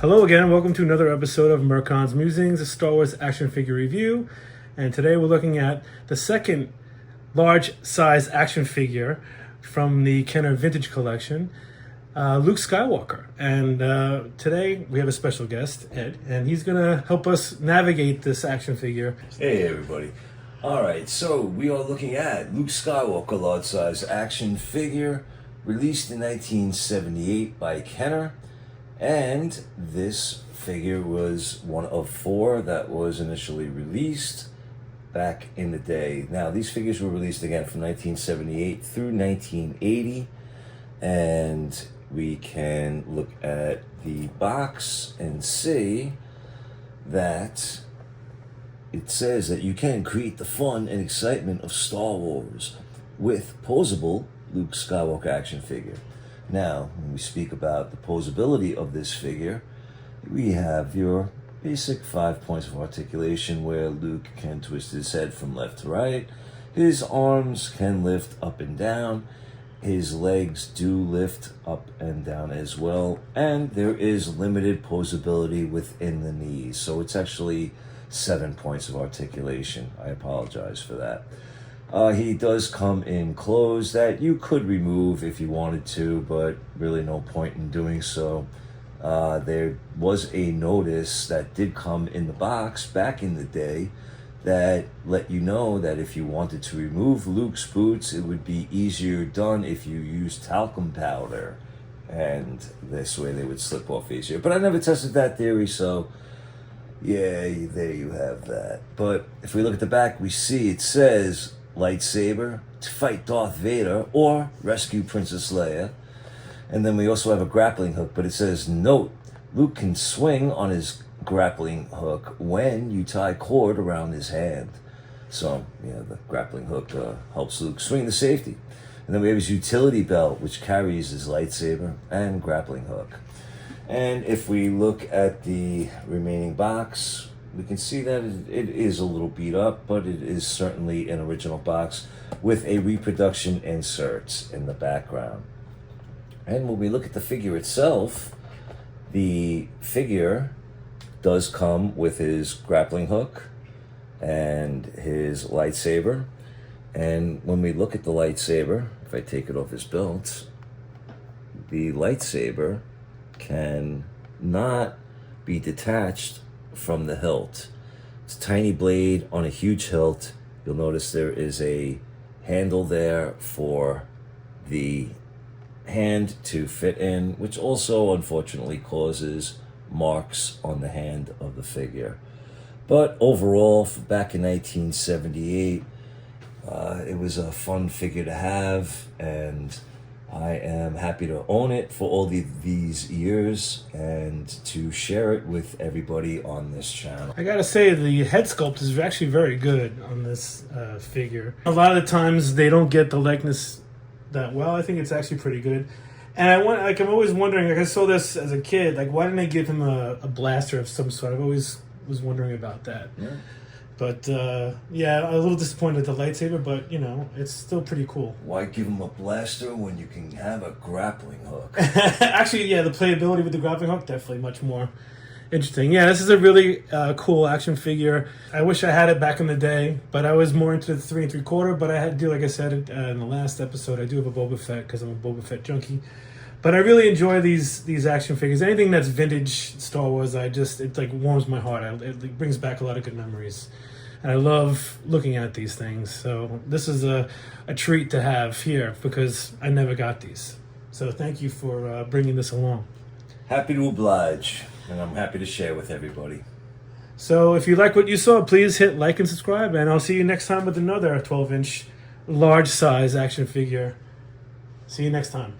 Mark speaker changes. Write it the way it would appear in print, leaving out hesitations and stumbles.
Speaker 1: Hello again, welcome to another episode of Merkon's Musings, a Star Wars action figure review. And today we're looking at the second large size action figure from the Kenner Vintage Collection, Luke Skywalker. And today we have a special guest, Ed, and he's going to help us navigate this action figure.
Speaker 2: Hey everybody. Alright, so we are looking at Luke Skywalker large size action figure released in 1978 by Kenner. And this figure was one of 4 that was initially released back in the day. Now, these figures were released again from 1978 through 1980. And we can look at the box and see that it says that you can create the fun and excitement of Star Wars with posable Luke Skywalker action figure. Now, when we speak about the posability of this figure, we have your basic 5 points of articulation where Luke can twist his head from left to right. His arms can lift up and down. His legs do lift up and down as well. And there is limited posability within the knees. So it's actually 7 points of articulation. I apologize for that. He does come in clothes that you could remove if you wanted to, but really no point in doing so. There was a notice that did come in the box back in the day that let you know that if you wanted to remove Luke's boots, it would be easier done if you used talcum powder. And this way they would slip off easier. But I never tested that theory, so yeah, there you have that. But if we look at the back, we see it says lightsaber, to fight Darth Vader, or rescue Princess Leia. And then we also have a grappling hook, but it says, note, Luke can swing on his grappling hook when you tie cord around his hand. So, yeah, the grappling hook helps Luke swing to safety. And then we have his utility belt, which carries his lightsaber and grappling hook. And if we look at the remaining box, we can see that it is a little beat up, but it is certainly an original box with a reproduction insert in the background. And when we look at the figure itself, the figure does come with his grappling hook and his lightsaber. And when we look at the lightsaber, if I take it off his belt, the lightsaber can not be detached from the hilt. It's a tiny blade on a huge hilt. You'll notice there is a handle there for the hand to fit in, which also unfortunately causes marks on the hand of the figure. But overall, back in 1978, it was a fun figure to have, and I am happy to own it for all these years and to share it with everybody on this channel.
Speaker 1: I gotta say, the head sculpt is actually very good on this figure. A lot of the times they don't get the likeness that well. I think it's actually pretty good. And I'm always wondering, I saw this as a kid, why didn't they give him a blaster of some sort? I've always was wondering about that. Yeah. But, yeah, I'm a little disappointed with the lightsaber, but, it's still pretty cool.
Speaker 2: Why give him a blaster when you can have a grappling hook?
Speaker 1: Actually, yeah, the playability with the grappling hook, definitely much more interesting. Yeah, this is a really cool action figure. I wish I had it back in the day, but I was more into the 3 3/4, but I do, like I said in the last episode, I do have a Boba Fett because I'm a Boba Fett junkie. But I really enjoy these action figures. Anything that's vintage Star Wars, it warms my heart. It brings back a lot of good memories. And I love looking at these things. So this is a treat to have here because I never got these. So thank you for bringing this along.
Speaker 2: Happy to oblige, and I'm happy to share with everybody.
Speaker 1: So if you like what you saw, please hit like and subscribe, and I'll see you next time with another 12-inch large size action figure. See you next time.